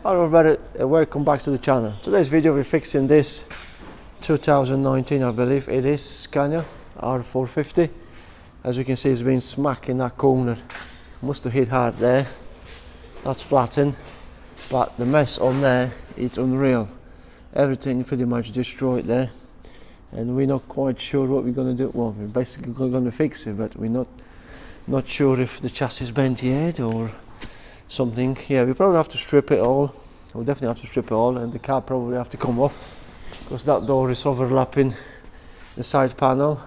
Hello everybody, welcome back to the channel. Today's video we're fixing this 2019, I believe it is, SCANIA R450. As you can see, it's been smacked in that corner. Must have hit hard there. That's flattened, but the mess on there, it's unreal. Everything pretty much destroyed there, and we're not quite sure what we're going to do. Well, we're basically going to fix it, but we're not sure if the chassis is bent yet or something. Yeah, we probably have to strip it all. We'll definitely have to strip it all, and the car probably have to come off because that door is overlapping the side panel,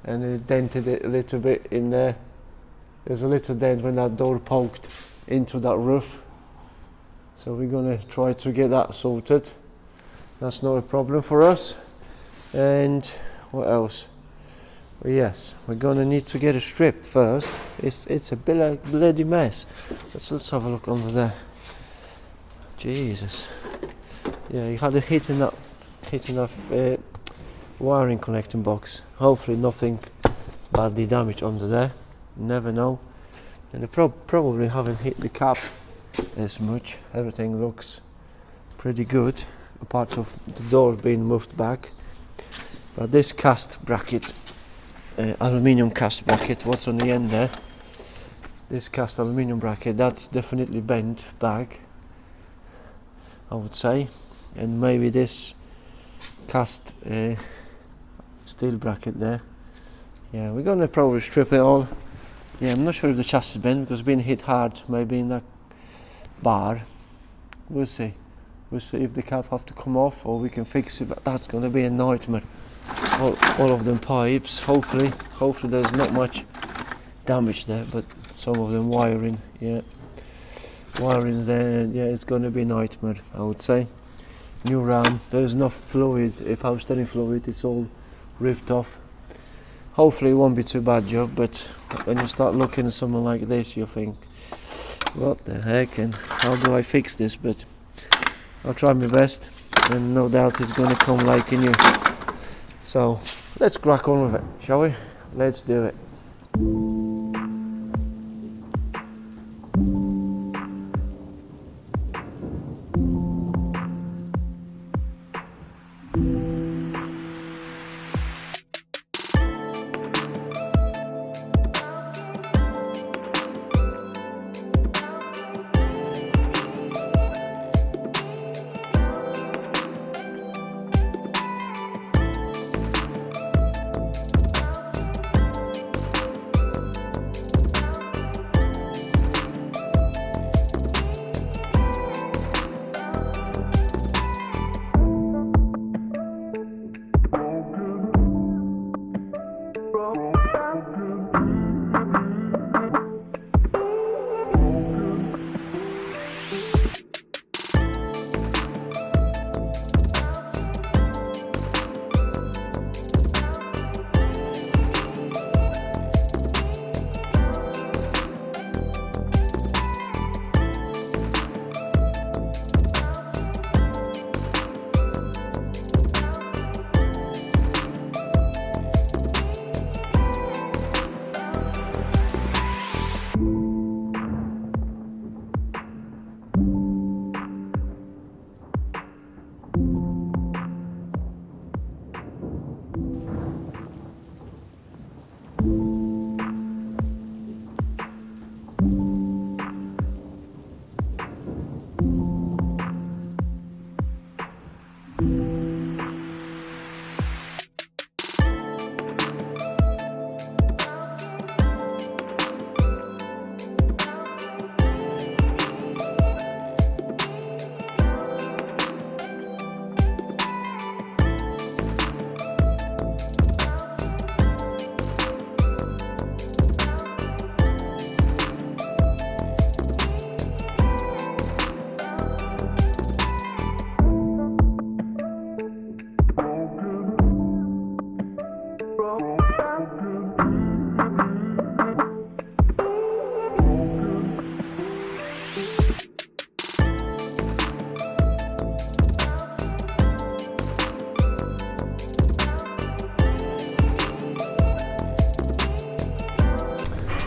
and it dented it a little bit in there. There's a little dent when that door poked into that roof, so we're gonna try to get that sorted. That's not a problem for us. And what else? Well, yes, we're gonna need to get it stripped first. It's a bloody mess. Let's have a look under there. Jesus. Yeah, you had a hit in that wiring connecting box. Hopefully nothing badly damaged under there. You never know. And they probably haven't hit the cap as much. Everything looks pretty good, apart from the door being moved back. But this cast bracket, aluminium cast bracket, what's on the end there, this cast aluminium bracket, that's definitely bent back, I would say. And maybe this cast steel bracket there. Yeah, we're gonna probably strip it all. Yeah, I'm not sure if the chassis is bent because it's been hit hard, maybe in that bar. We'll see. We'll see if the cap have to come off or we can fix it, but that's gonna be a nightmare. All of them pipes, hopefully there's not much damage there, but some of them wiring, yeah, wiring there, yeah, it's going to be a nightmare, I would say. New ram, there's no fluid, if I was telling fluid, it's all ripped off. Hopefully it won't be too bad job, but when you start looking at something like this, you think, what the heck, and how do I fix this? But I'll try my best, and no doubt it's going to come like new. So let's crack on with it, shall we? Let's do it.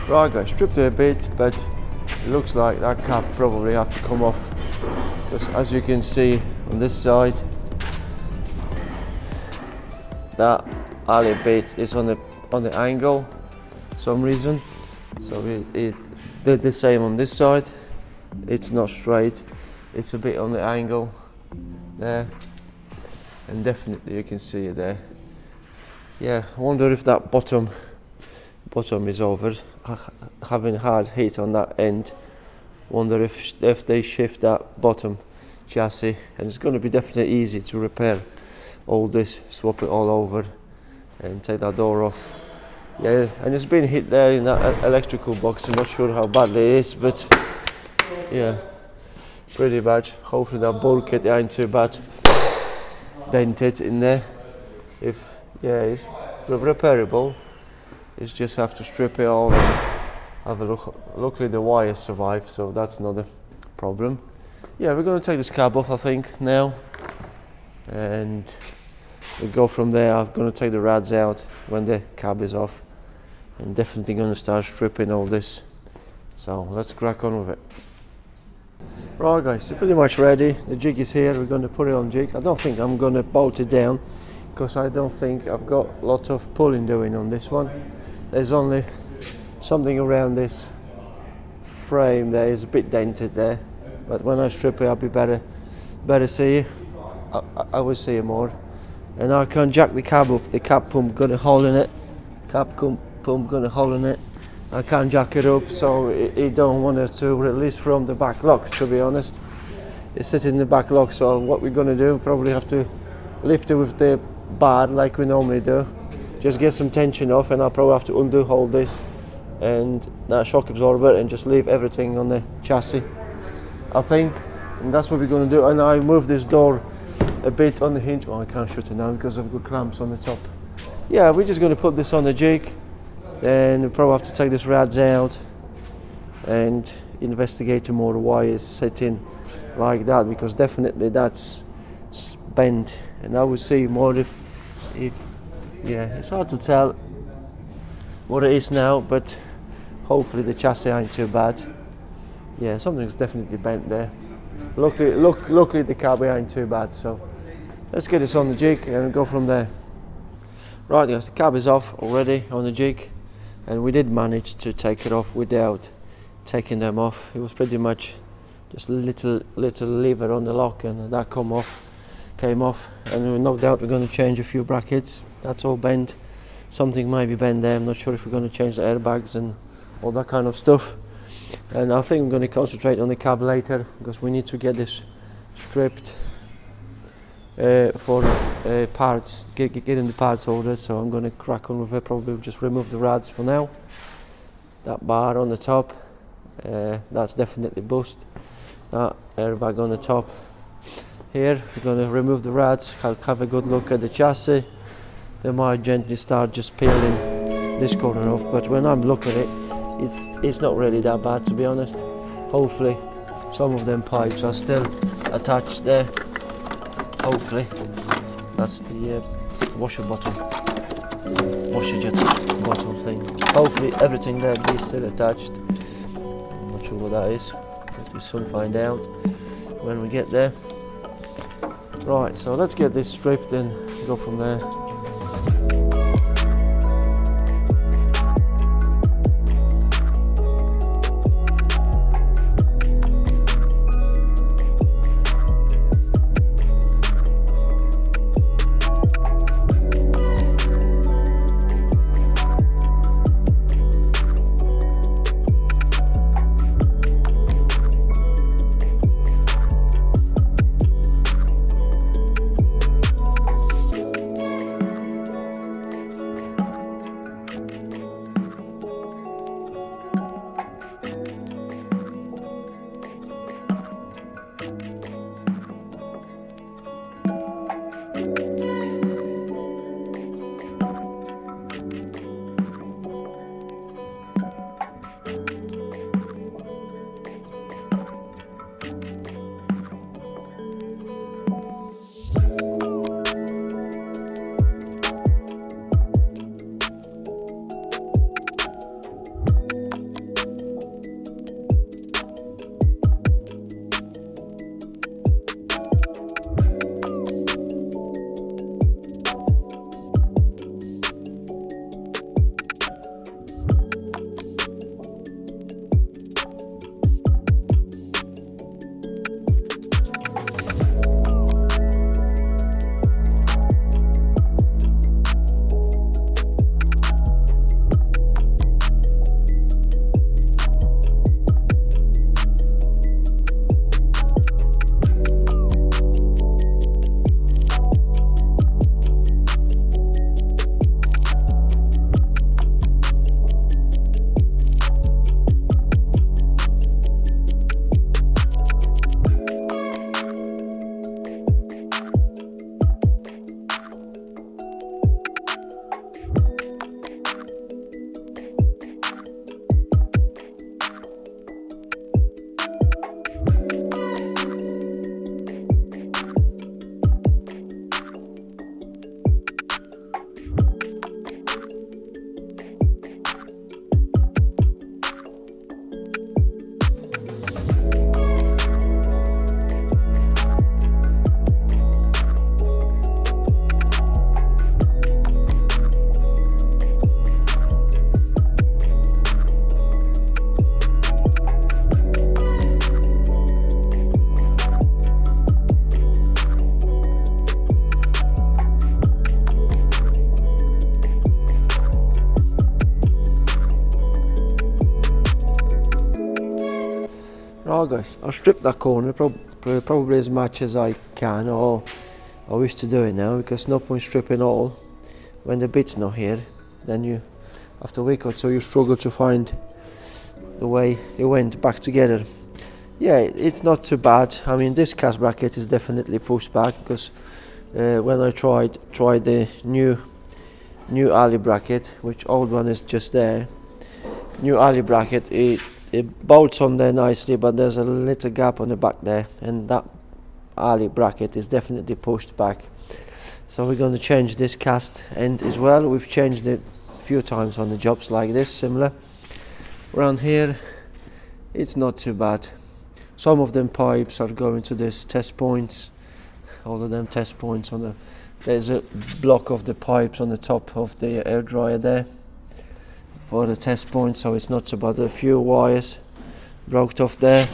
Right guys, stripped it a bit, but it looks like that cap probably have to come off because as you can see on this side, that alley bit is on the angle some reason, so it did the same on this side. It's not straight, it's a bit on the angle there, and definitely you can see it there. Yeah, I wonder if that bottom is over, having hard hit on that end. Wonder if they shift that bottom chassis, and it's going to be definitely easy to repair all this, swap it all over and take that door off. Yeah, and it's been hit there in that electrical box. I'm not sure how badly it is, but yeah, pretty bad. Hopefully that bulkhead ain't too bad dented in there. If yeah, it's repairable. It's just have to strip it all and have a look. Luckily the wires survived, so that's not a problem. Yeah, we're going to take this cab off, I think, now, and we'll go from there. I'm going to take the rads out when the cab is off, and definitely going to start stripping all this. So let's crack on with it. Right guys, it's pretty much ready. The jig is here. We're going to put it on jig. I don't think I'm going to bolt it down, because I don't think I've got lots of pulling doing on this one. There's only something around this frame there is a bit dented there, but when I strip it I'll be better see. I will see it more. And I can jack the cab up. The cab pump got a hole in it. Pump got a hole in it. I can't jack it up, so it don't want it to release from the back locks, to be honest. It's sitting in the back lock, so what we're gonna do, probably have to lift it with the bar like we normally do. Just get some tension off, and I'll probably have to undo all this and that shock absorber and just leave everything on the chassis, I think. And that's what we're going to do. And I move this door a bit on the hinge. Oh, I can't shut it now because I've got clamps on the top. Yeah, we're just going to put this on the jig, then we'll probably have to take this rads out and investigate more why it's sitting like that, because definitely that's bent. And I will see more if yeah, it's hard to tell what it is now, but hopefully the chassis ain't too bad. Yeah, something's definitely bent there. Luckily the cab ain't too bad, so let's get this on the jig and go from there. Right guys, the cab is off already on the jig, and we did manage to take it off without taking them off. It was pretty much just a little lever on the lock, and that came off, and no doubt we're going to change a few brackets. That's all bent. Something might be bent there. I'm not sure if we're going to change the airbags and all that kind of stuff. And I think I'm going to concentrate on the cab later, because we need to get this stripped for parts, getting the parts ordered. So I'm going to crack on with it. Probably just remove the rads for now. That bar on the top, that's definitely bust. That airbag on the top. Here we're going to remove the rads, have a good look at the chassis. They might gently start just peeling this corner off, but when I'm looking at it, it's not really that bad, to be honest. Hopefully some of them pipes are still attached there. Hopefully that's the washer jet bottom thing. Hopefully everything there is still attached. I'm not sure what that is, but we'll soon find out when we get there. Right, so let's get this stripped and go from there. Right guys, I'll strip that corner probably as much as I can, or I wish to do it now, because no point stripping all when the bit's not here. Then you, after a week or two, you struggle to find the way they went back together. Yeah, it's not too bad. I mean, this cast bracket is definitely pushed back, because when I tried the new alley bracket, which old one is just there. New alley bracket, it bolts on there nicely, but there's a little gap on the back there, and that alley bracket is definitely pushed back. So we're going to change this cast end as well. We've changed it a few times on the jobs like this, similar. Around here, it's not too bad. Some of them pipes are going to this test points. All of them test points on the. There's a block of the pipes on the top of the air dryer there for the test point, so it's not too bad. A few wires broke off there.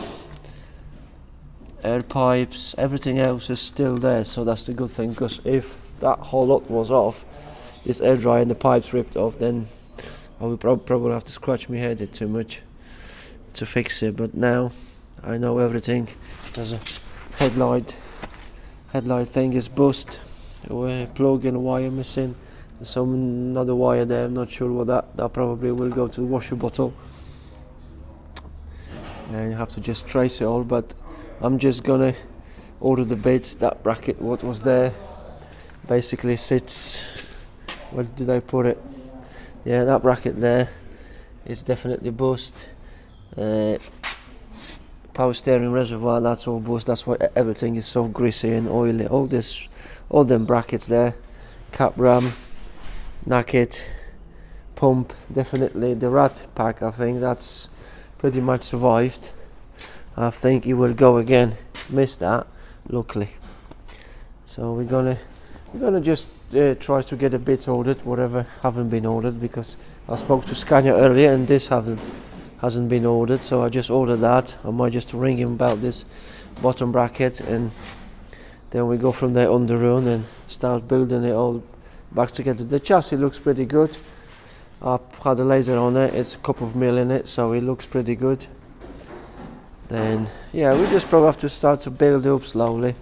Air pipes, everything else is still there, so that's the good thing, because if that whole lot was off, this air dryer and the pipes ripped off, then I would probably have to scratch my head too much to fix it. But now I know everything. There's a headlight thing is bust, a plug and a wire missing. There's another wire there, I'm not sure what that probably will go to the washer bottle, and you have to just trace it all. But I'm just gonna order the bits. That bracket, what was there, basically sits, where did I put it? Yeah, that bracket there is definitely bust. Power steering reservoir, that's all bust. That's why everything is so greasy and oily. All them brackets there, cap ram, nacket, pump, definitely the rat pack. I think that's pretty much survived. I think it will go again. Missed that, luckily. So we're gonna just try to get a bit ordered, whatever haven't been ordered, because I spoke to Scania earlier and this hasn't been ordered, so I just ordered that. I might just ring him about this bottom bracket, and then we go from there on the run and start building it all back together. The chassis looks pretty good. I've had a laser on it, it's a couple of mil in it, so it looks pretty good. Then yeah, we just probably have to start to build up slowly,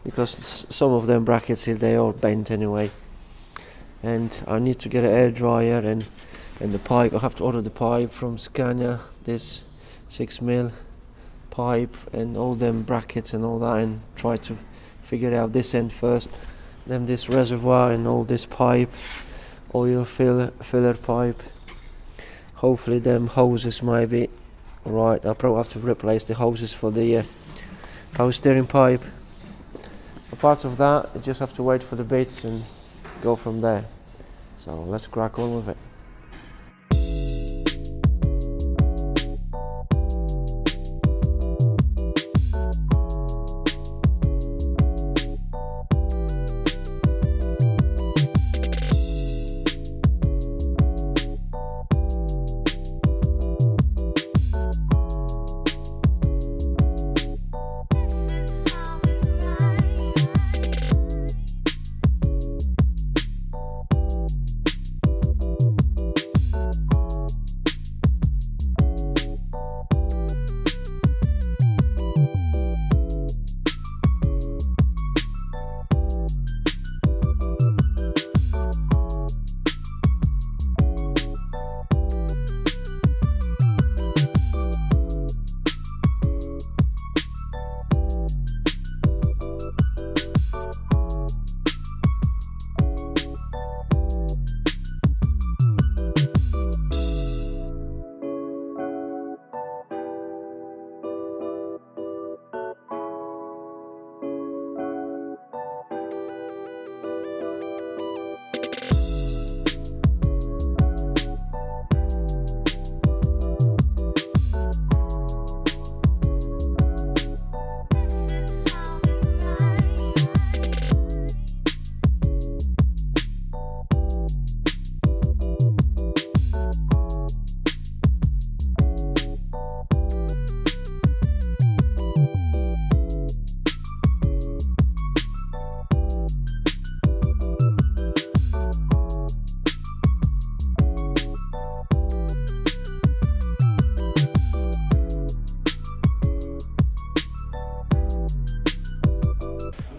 because some of them brackets here, they all bent anyway. And I need to get an air dryer and the pipe. I have to order the pipe from Scania, this 6mm pipe, and all them brackets and all that, and try to figure out this end first, then this reservoir and all this pipe, oil filler pipe. Hopefully them hoses might be right. I'll probably have to replace the hoses for the power steering pipe. Apart of that, I just have to wait for the bits and go from there. So let's crack on with it.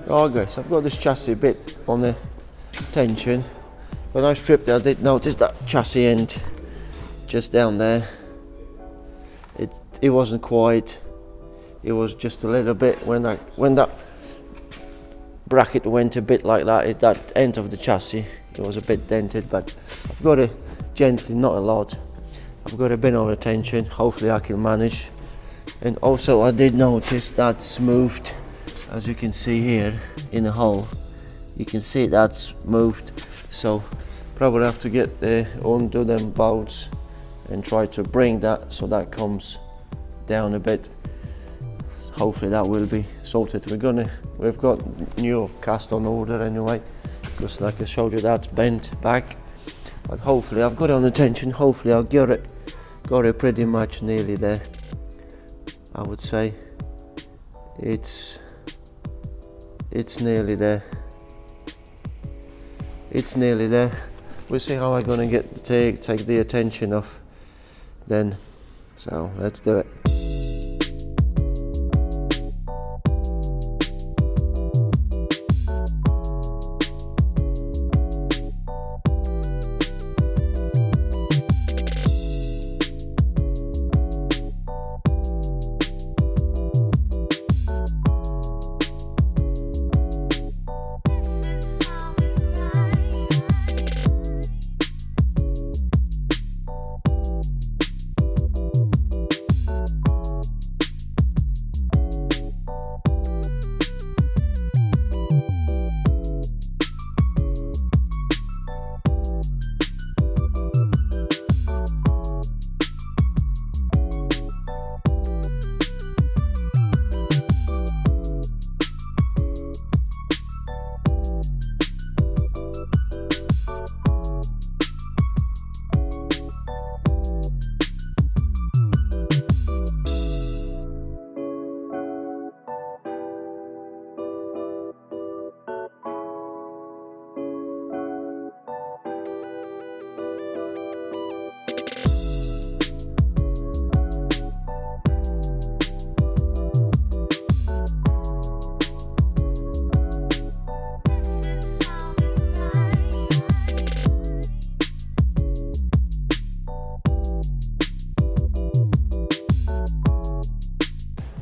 Right guys, I've got this chassis bit on the tension. When I stripped it, I did notice that chassis end just down there. It wasn't quite. It was just a little bit. When that bracket went a bit like that, that end of the chassis, it was a bit dented. But I've got it gently, not a lot. I've got a bit of tension. Hopefully I can manage. And also I did notice that's moved, as you can see here in the hole. You can see that's moved. So probably have to get undo them bolts and try to bring that so that comes down a bit. Hopefully that will be sorted. We've got new cast on order anyway, because like I showed you, that's bent back. But hopefully I've got it on the tension. Hopefully I'll got it pretty much nearly there. I would say it's nearly there. It's nearly there. We'll see how I'm gonna take the attention off then. So let's do it.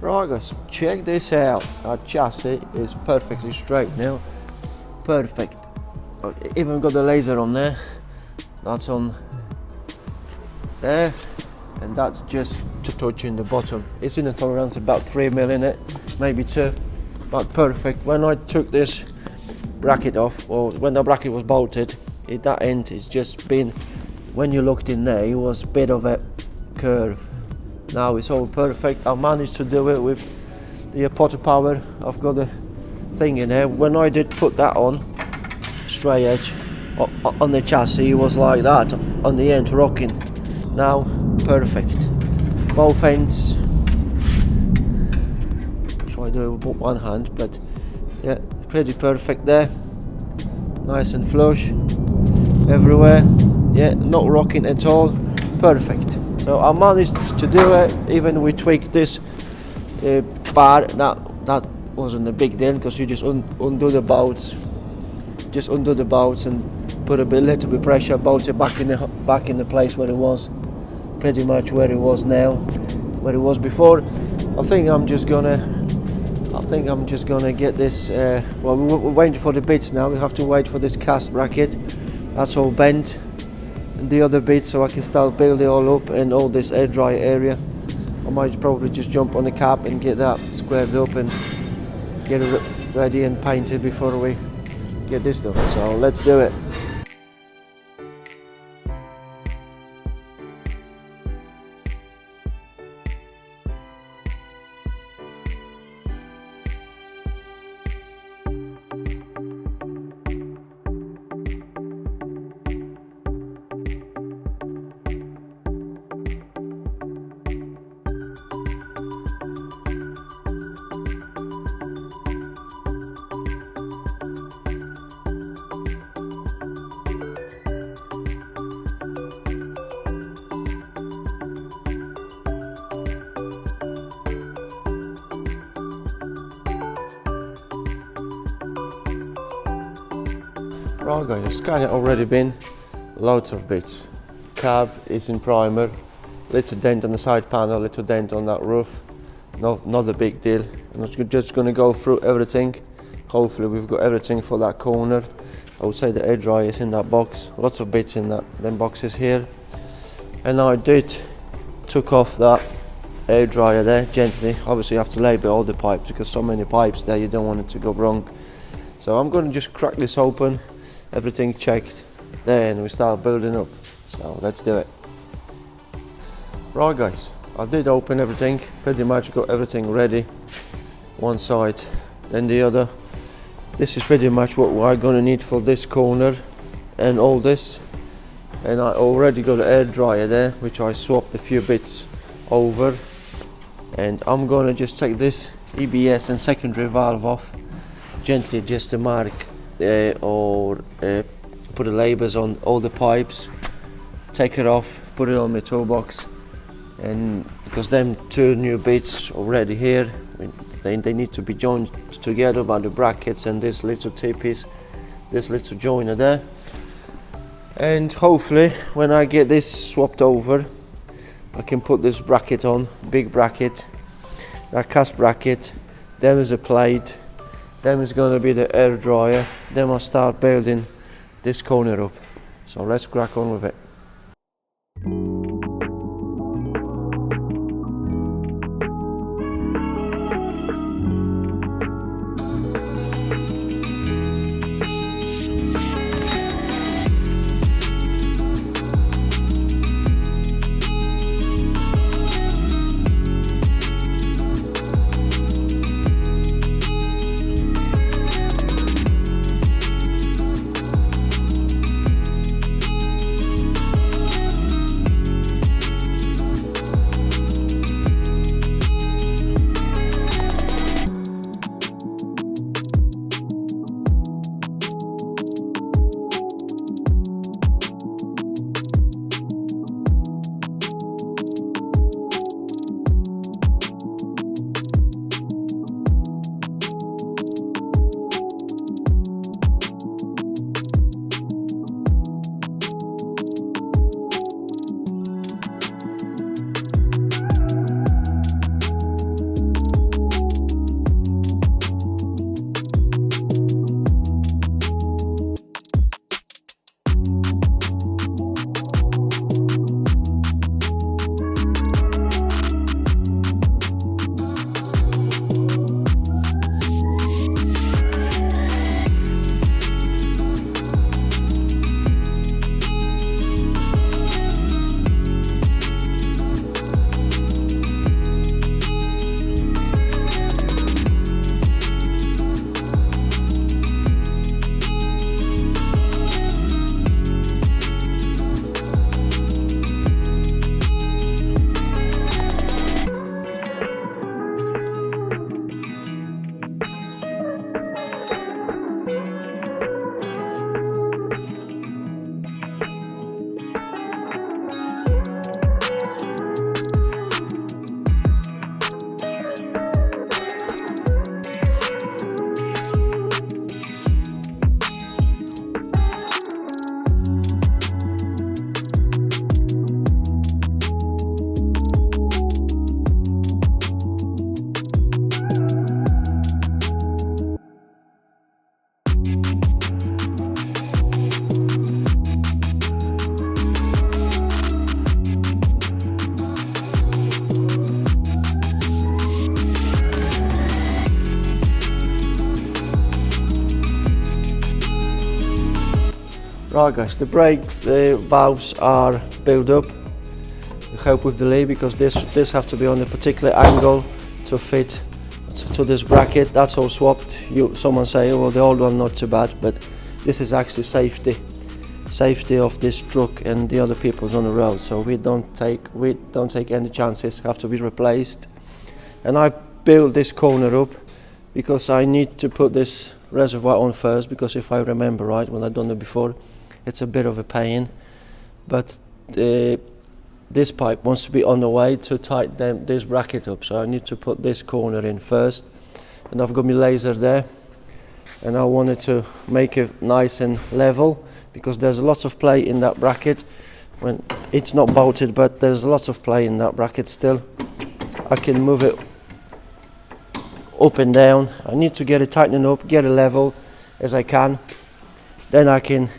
Right guys, check this out. Our chassis is perfectly straight now. Perfect. Even got the laser on there. That's on there, and that's just touching the bottom. It's in a tolerance about 3 mil in it, maybe 2, but perfect. When I took this bracket off, or when the bracket was bolted, that end is just been, when you looked in there, it was a bit of a curve. Now it's all perfect. I managed to do it with the Potter Power. I've got a thing in here. When I did put that on, straight edge on the chassis, it was like that on the end, rocking. Now perfect. Both ends. Try to do it with one hand, but yeah, pretty perfect there. Nice and flush everywhere. Yeah, not rocking at all. Perfect. So I managed to do it. Even we tweaked this bar. That wasn't a big deal, because you just undo the bolts, and put a little bit pressure, bolt it back in the place where it was, pretty much where it was now, where it was before. I think I'm just gonna get this. Well, we're waiting for the bits now. We have to wait for this cast bracket. That's all bent. The other bits, so I can start building it all up, and all this air dry area. I might probably just jump on the cap and get that squared up and get it ready and painted before we get this done. So let's do it. Right guys, the Scania already been loads of bits. Cab is in primer, little dent on the side panel, little dent on that roof. Not a big deal. I'm just going to go through everything. Hopefully we've got everything for that corner. I would say the air dryer is in that box. Lots of bits in them boxes here. And I took off that air dryer there gently. Obviously you have to label all the pipes because so many pipes there, you don't want it to go wrong. So I'm going to just crack this open, everything checked there, and we start building up. So let's do it. Right guys, I did open everything, pretty much got everything ready. One side, then the other. This is pretty much what we're going to need for this corner and all this. And I already got the air dryer there, which I swapped a few bits over. And I'm going to just take this EBS and secondary valve off gently, just to mark or put the labels on all the pipes. Take it off, put it on my toolbox. And because them two new bits already here, they need to be joined together by the brackets and this little T-piece, this little joiner there. And hopefully when I get this swapped over, I can put this bracket on, big bracket, that cast bracket, then is a plate, then is going to be the air dryer, then I'll start building this corner up. So let's crack on with it. Right guys, the brake valves are built up. Help with the lay because this have to be on a particular angle to fit to this bracket. That's all swapped. Someone say, oh, well, the old one not too bad, but this is actually safety of this truck and the other people's on the road. So we don't take any chances. Have to be replaced. And I built this corner up because I need to put this reservoir on first, because if I remember right, when I've done it before, it's a bit of a pain. But this pipe wants to be on the way to tighten this bracket up, so I need to put this corner in first. And I've got my laser there, and I wanted to make it nice and level because there's lots of play in that bracket. When it's not bolted, but there's lots of play in that bracket still. I can move it up and down. I need to get it tightened up, get it level as I can. Then I can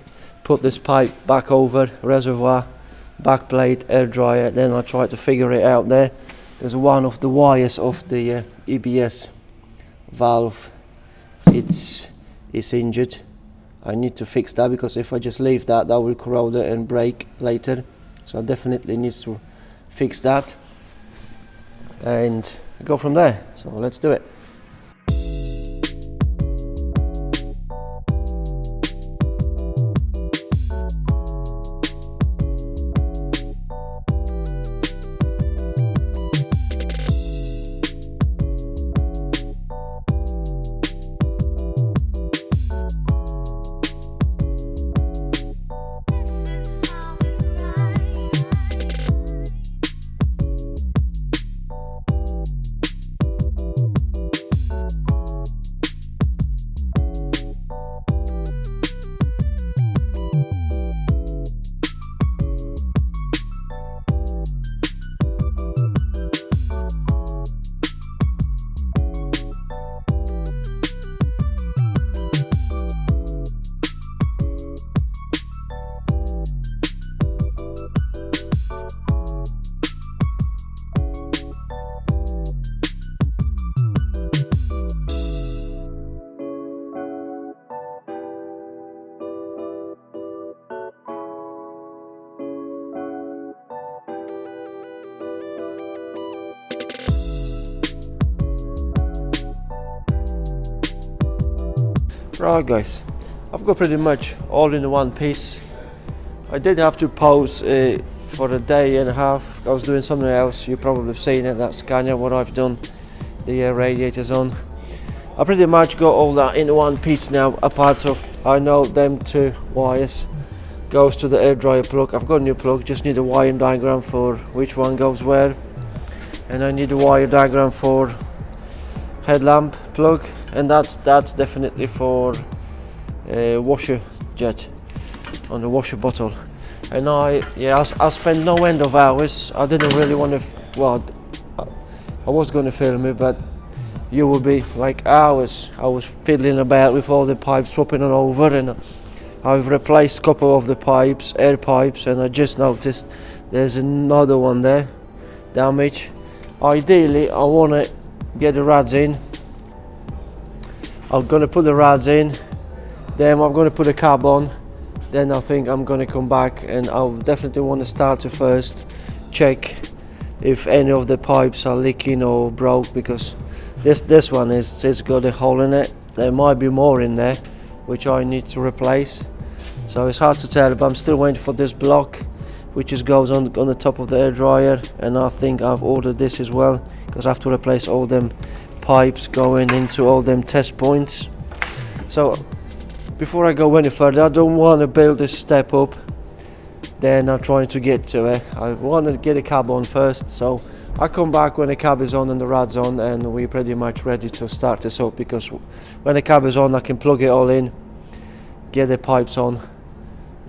put this pipe back over, reservoir, back plate, air dryer. Then I try to figure it out there. There's one of the wires of the EBS valve. It's injured. I need to fix that because if I just leave that, that will corrode it and break later. So I definitely need to fix that and go from there. So let's do it. Right guys, I've got pretty much all in one piece. I did have to pause for a day and a half. I was doing something else. You probably have seen it, that Scania, what I've done, the radiators on. I pretty much got all that in one piece now, apart of, I know them two wires goes to the air dryer plug. I've got a new plug, just need a wiring diagram for which one goes where. And I need a wire diagram for headlamp plug, and that's definitely for washer jet on the washer bottle. And I spent no end of hours. I didn't really want to, well, I was going to film it, but you would be like hours. I was fiddling about with all the pipes, swapping it over, and I've replaced a couple of the pipes, air pipes, and I just noticed there's another one there, damaged. Ideally, I want to get the rods in. I'm going to put the rods in, then I'm going to put a cab on, then I think I'm going to come back and I'll definitely want to start to first check if any of the pipes are leaking or broke, because this one it's got a hole in it. There might be more in there which I need to replace, so it's hard to tell, but I'm still waiting for this block which just goes on the top of the air dryer, and I think I've ordered this as well because I have to replace all them pipes going into all them test points. So before I go any further, I don't want to build this step up, then I'm trying to get to it. I want to get a cab on first, so I come back when the cab is on and the rod's on, and we're pretty much ready to start this up, because when the cab is on I can plug it all in, get the pipes on,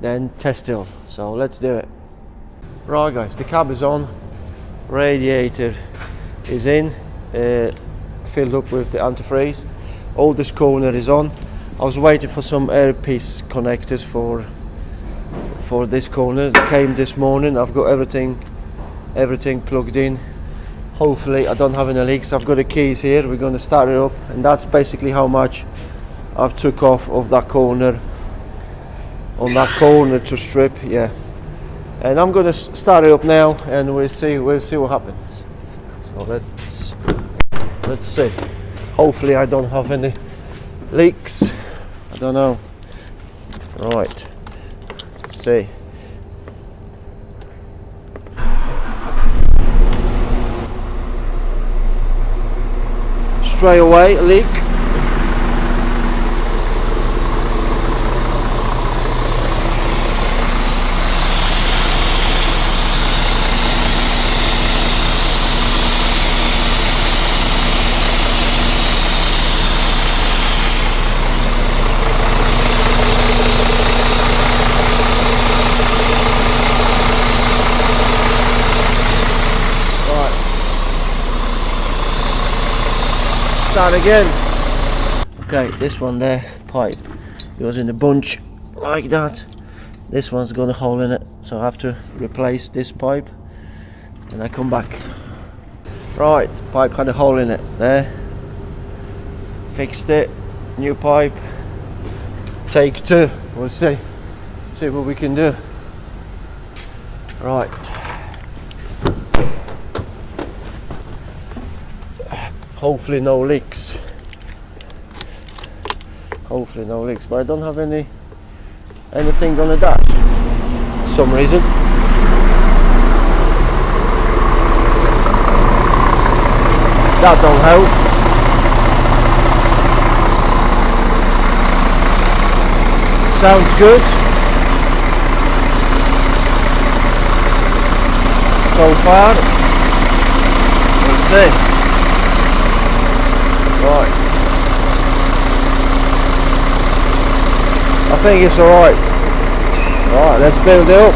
then test it all. So let's do it. Right guys, the cab is on, radiator is in, filled up with the antifreeze, all this corner is on. I was waiting for some air piece connectors for this corner. They came this morning. I've got everything plugged in. Hopefully I don't have any leaks. I've got the keys here. We're going to start it up, and that's basically how much I've took off of that corner, on that corner to strip, yeah. And I'm going to start it up now, and we'll see what happens. So let's see. Hopefully I don't have any leaks. I don't know. Right. Let's see. Straight away, a leak. start again. Okay, this one there, pipe, it was in a bunch like that. This one's got a hole in it, so I have to replace this pipe and I come back. Right, pipe had a hole in it there. Fixed it, new pipe. Take two, we'll see what we can do. Right. Hopefully no leaks. Hopefully no leaks, but I don't have anything on the dash for some reason. That don't help. Sounds good so far. We'll see. Right. I think it's alright. Right, let's build it up.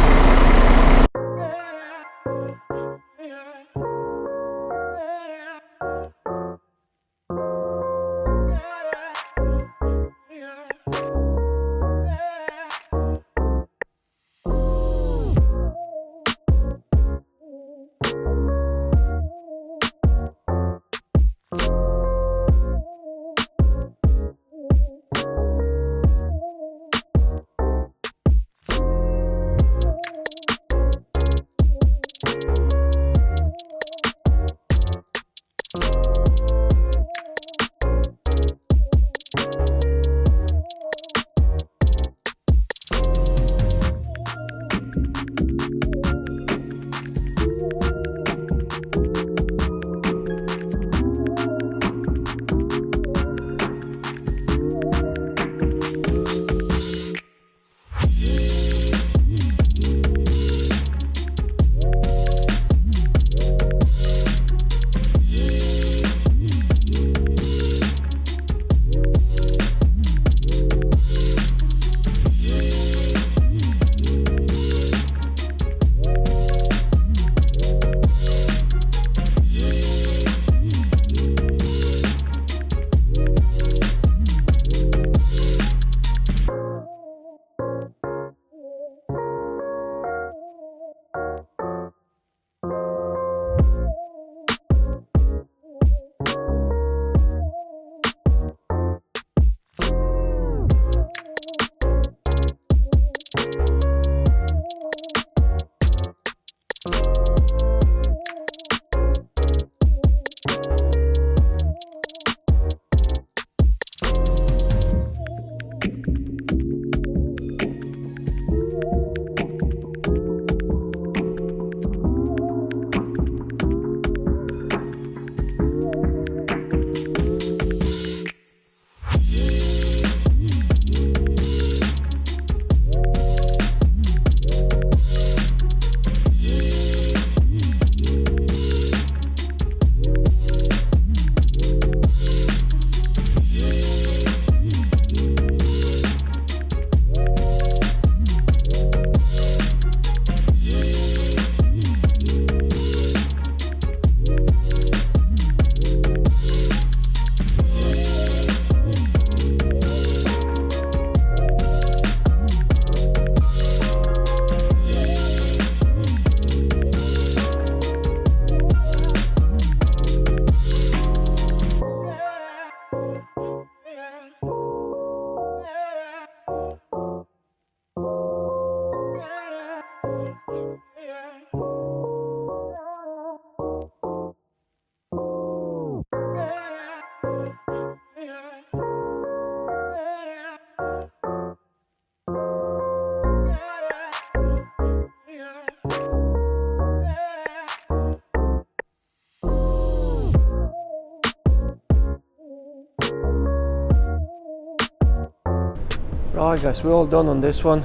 Right guys, we're all done on this one.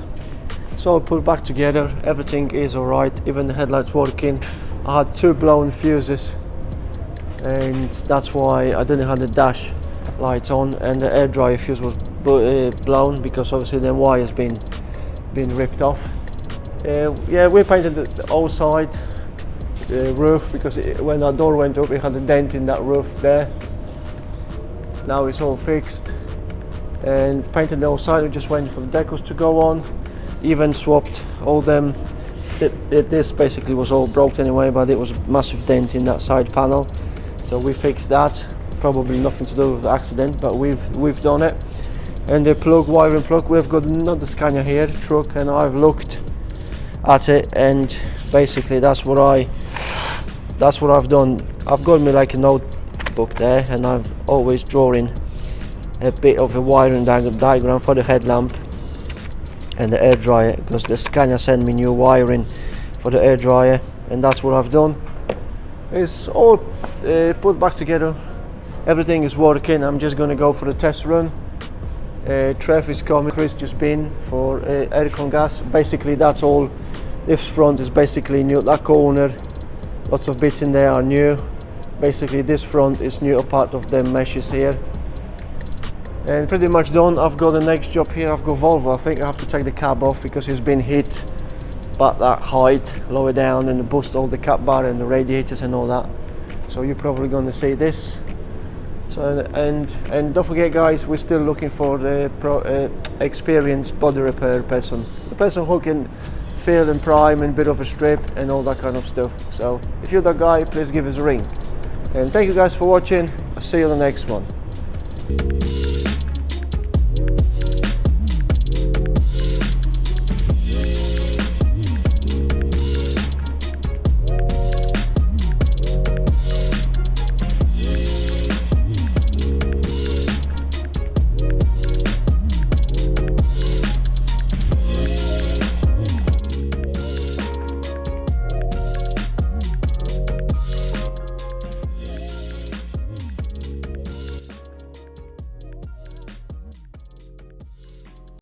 It's all put back together, everything is alright, even the headlights working. I had 2 blown fuses and that's why I didn't have the dash lights on, and the air dryer fuse was blown because obviously the wire's been ripped off. Yeah, we painted the outside roof because when our door went up it had a dent in that roof there. Now it's all fixed and painted the outside. We're just waiting for the decals to go on. Even swapped all them. This basically was all broken anyway, but it was a massive dent in that side panel, so we fixed that. Probably nothing to do with the accident, but we've done it. And the plug, wiring plug, we've got another Scania here truck, and I've looked at it, and basically that's what I've done. I've got me like a notebook there, and I'm always drawing a bit of a wiring diagram for the headlamp and the air dryer, because the Scania sent me new wiring for the air dryer, and that's what I've done. It's all put back together. Everything is working. I'm just gonna go for a test run. Trev is coming. Chris just been for aircon gas. Basically that's all. This front is basically new. That corner, lots of bits in there are new. Basically this front is new, a part of the meshes here. And pretty much done. I've got the next job here. I've got VOLVO. I think I have to take the cab off because it's been hit about that height, lower down, and bust all the cap bar and the radiators and all that. So you're probably going to see this. So and don't forget, guys, we're still looking for the experienced body repair person, the person who can fill and prime and bit of a strip and all that kind of stuff. So if you're that guy, please give us a ring. And thank you guys for watching. I'll see you on the next one.